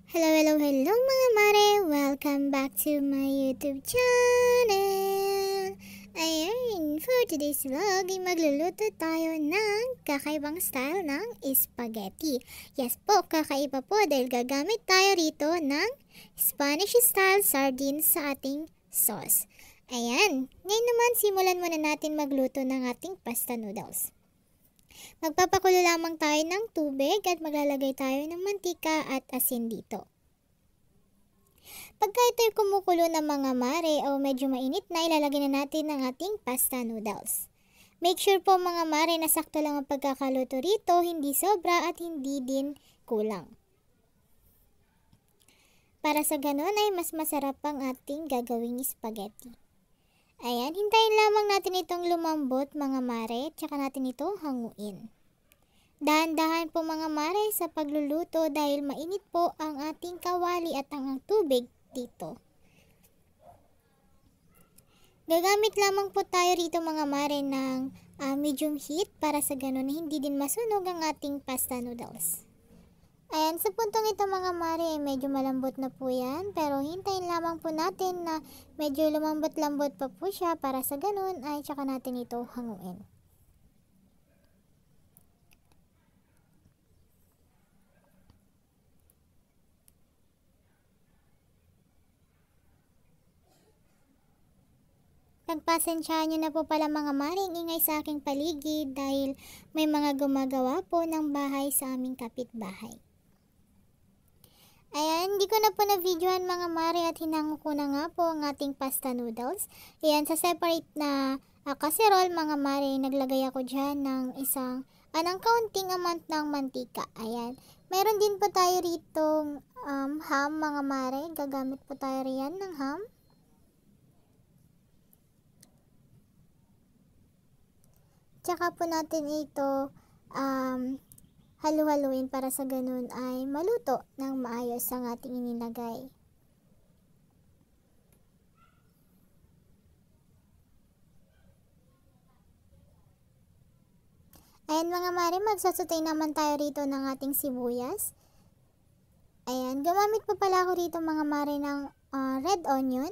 Hello mga mare! Welcome back to my YouTube channel! Ayan, for today's vlog ay magluluto tayo ng kakaibang style ng spaghetti. Yes po, kakaiba po dahil gagamit tayo rito ng Spanish style sardines sa ating sauce. Ayan, ngayon naman simulan muna natin magluto ng ating pasta noodles. Magpapakulo lamang tayo ng tubig at maglalagay tayo ng mantika at asin dito. Pagka ito'y kumukulo ng mga mare o medyo mainit na, ilalagay na natin ang ating pasta noodles. Make sure po mga mare na sakto lang ang pagkakaluto rito, hindi sobra at hindi din kulang. Para sa ganun ay mas masarap ang ating gagawing spaghetti. Ayan, hintayin lamang natin itong lumambot mga mare, tsaka natin ito hanguin. Dahan-dahan po mga mare sa pagluluto dahil mainit po ang ating kawali at ang tubig dito. Gagamit lamang po tayo rito mga mare ng medium heat para sa ganun hindi din masunog ang ating pasta noodles. Ayan, sa puntong ito mga mare, medyo malambot na po yan. Pero hintayin lamang po natin na medyo lumambot-lambot pa po siya para sa ganun ay tsaka natin ito hanguin. Pagpasensyahan nyo na po pala mga mare, ingay sa aking paligid dahil may mga gumagawa po ng bahay sa aming kapitbahay. Ayan, hindi ko na po na-videohan mga mare at hinango ko na nga po ang ating pasta noodles. Ayan, sa separate na casserole mga mare, naglagay ako dyan ng ng kaunting amount ng mantika. Ayan, meron din po tayo rito ham mga mare, gagamit po tayo riyan ng ham. Tsaka po natin ito halu-haluin para sa ganun ay maluto ng maayos ang ating inilagay. Ayan mga mare, magsasutay naman tayo rito ng ating sibuyas. Ayan, gumamit po pala ako rito mga mare ng red onion.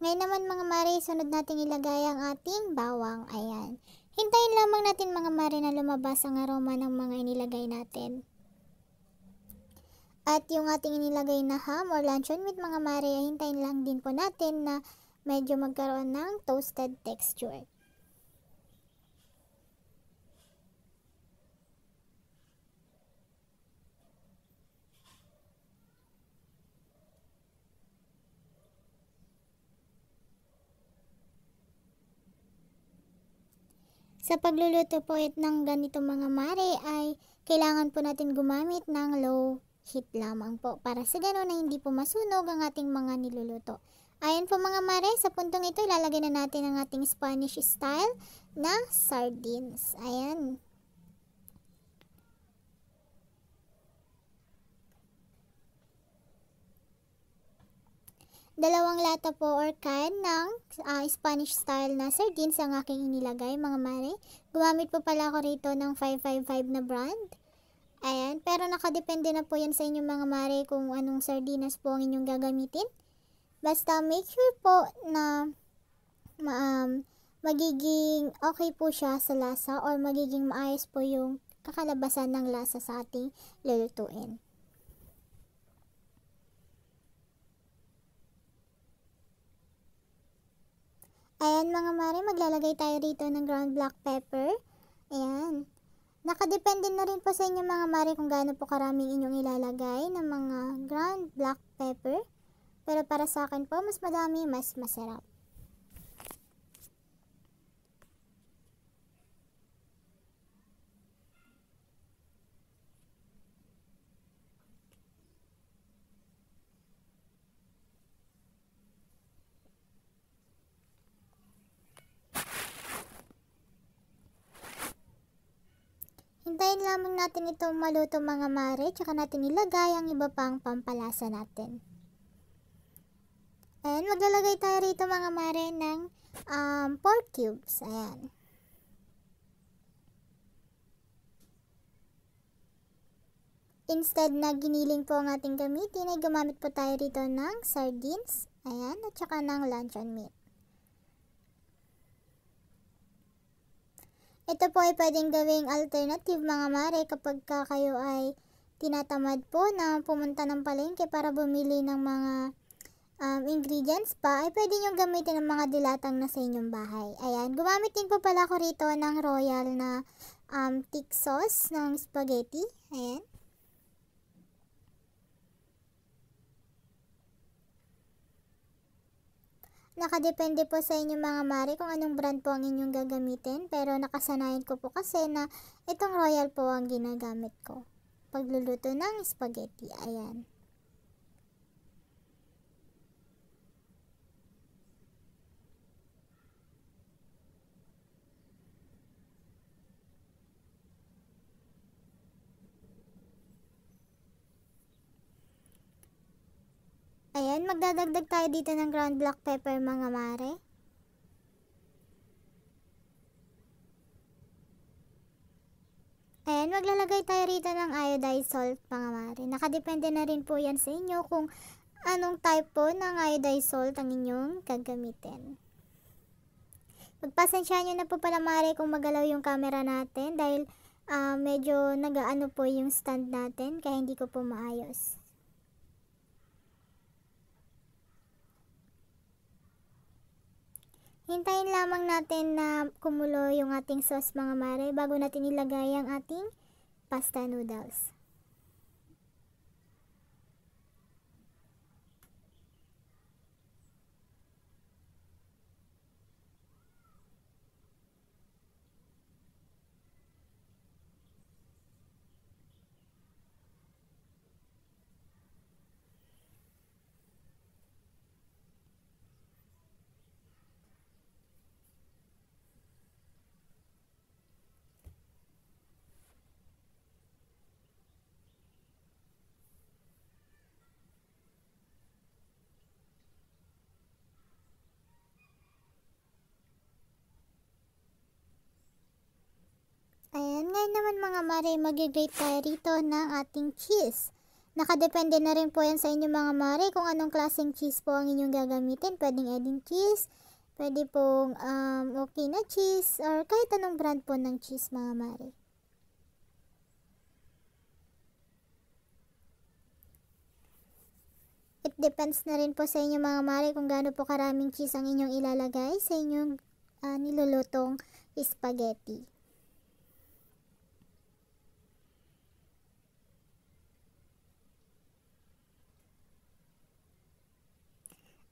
Ngayon naman mga mare, sunod natin ilagay ang ating bawang. Ayan. Hintayin lamang natin mga mare na lumabas ang aroma ng mga inilagay natin. At yung ating inilagay na ham or luncheon meat mga mare, hintayin lang din po natin na medyo magkaroon ng toasted texture. Sa pagluluto po ng ganito mga mare ay kailangan po natin gumamit ng low heat lamang po para sa gano'n na hindi po masunog ang ating mga niluluto. Ayan po mga mare, sa puntong ito ilalagay na natin ang ating Spanish style na sardines. Ayan. Dalawang lata po or can ng Spanish style na sardines ang aking inilagay mga mare. Gumamit po pala ako rito ng 555 na brand. Ayan, pero nakadepende na po yan sa inyong mga mare kung anong sardinas po ang inyong gagamitin. Basta make sure po na magiging okay po siya sa lasa or magiging maayos po yung kakalabasan ng lasa sa ating lulutuin. Ayan mga mare, maglalagay tayo rito ng ground black pepper. Ayan. Nakadepende na rin po sa inyo mga mare kung gaano po karaming inyong ilalagay ng mga ground black pepper. Pero para sa akin po, mas madami, mas masarap. Hintayin lamang natin itong maluto mga mare, tsaka natin ilagay ang iba pang pampalasa natin. Ayan, maglalagay tayo rito mga mare ng pork cubes. Ayan. instead na giniling po ang ating gamitin, ay gumamit po tayo rito ng sardines. Ayan, at saka ng luncheon meat. Ito po ay pwedeng gawing alternative mga mare kapag kayo ay tinatamad po na pumunta ng palengke para bumili ng mga ingredients pa, ay pwede nyo gamitin ng mga dilatang na sa inyong bahay. Ayan, gumamit din po pala ko rito ng royal na thick sauce ng spaghetti. Ayan. Nakadepende po sa inyo mga mare kung anong brand po ang inyong gagamitin, pero nakasanayan ko po kasi na itong royal po ang ginagamit ko pagluluto ng spaghetti. Ayan. Ayan, magdadagdag tayo dito ng ground black pepper mga mare. Ayan, maglalagay tayo rito ng iodized salt mga mare. Nakadepende na rin po yan sa inyo kung anong type po ng iodized salt ang inyong gagamitin. Pagpasensyahan nyo na po pala mare kung magalaw yung camera natin dahil medyo nagaano po yung stand natin kaya hindi ko po maayos. Hintayin lamang natin na kumulo yung ating sauce mga mare bago natin ilagay ang ating pasta noodles. Ayan, ngayon naman mga mare, mag-grate tayo rito ng ating cheese. Nakadepende na rin po yan sa inyo mga mare kung anong klaseng cheese po ang inyong gagamitin. Pwedeng Edin cheese, pwede pong okay na cheese, or kahit anong brand po ng cheese mga mare. It depends na rin po sa inyo mga mare kung gaano po karaming cheese ang inyong ilalagay sa inyong nilulutong spaghetti.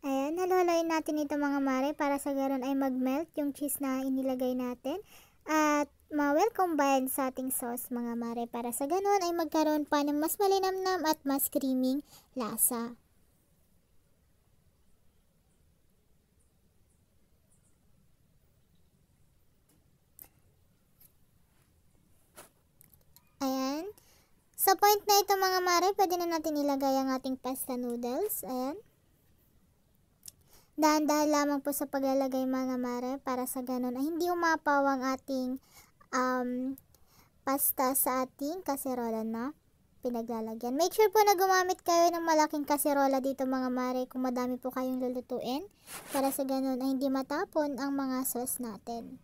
Ayan, haluhaloyin natin ito mga mare para sa ganon ay mag-melt yung cheese na inilagay natin at ma-well combine sa ating sauce mga mare para sa ganon ay magkaroon pa ng mas malinamnam at mas creaming lasa. Ayan. Sa point na ito mga mare, pwede na natin ilagay ang ating pasta noodles. Ayan. Dahan-dahan lamang po sa paglalagay mga mare para sa ganun ay hindi umapaw ang ating pasta sa ating kaserola na pinaglalagyan. Make sure po na gumamit kayo ng malaking kaserola dito mga mare kung madami po kayong lulutuin para sa ganun ay hindi matapon ang mga sauce natin.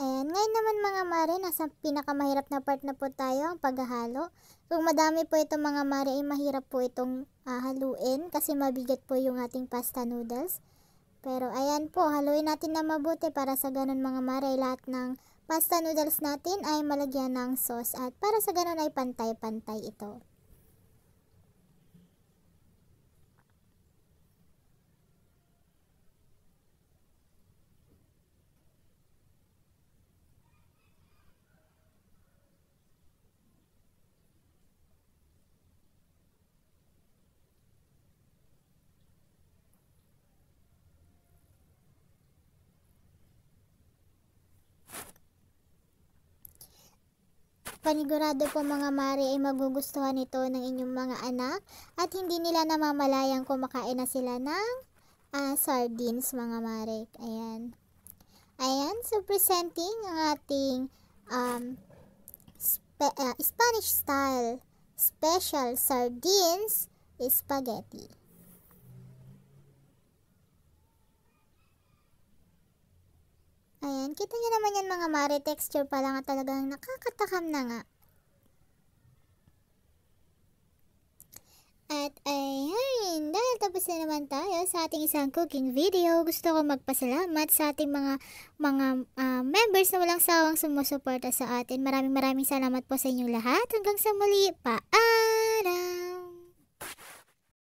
Ayan, ngayon naman mga mare, nasa pinakamahirap na part na po tayo, ang paghahalo. Kung madami po itong mga mare, ay mahirap po itong haluin kasi mabigat po yung ating pasta noodles. Pero ayan po, haluin natin na mabuti para sa ganun mga mare, lahat ng pasta noodles natin ay malagyan ng sauce at para sa ganun ay pantay-pantay ito. Panigurado po mga mare ay magugustuhan ito ng inyong mga anak at hindi nila namamalayang kumakain na sila ng sardines mga mare. Ayan. Ayan, so presenting ang ating Spanish style special sardines spaghetti. Ayan, kita nyo naman yan mga mare, texture pa lang at talagang nakakatakam na nga. At ayan, dahil tapos na naman tayo sa ating isang cooking video, gusto ko magpasalamat sa ating mga members na walang sawang sumusuporta sa atin. Maraming salamat po sa inyong lahat. Hanggang sa muli, paalam!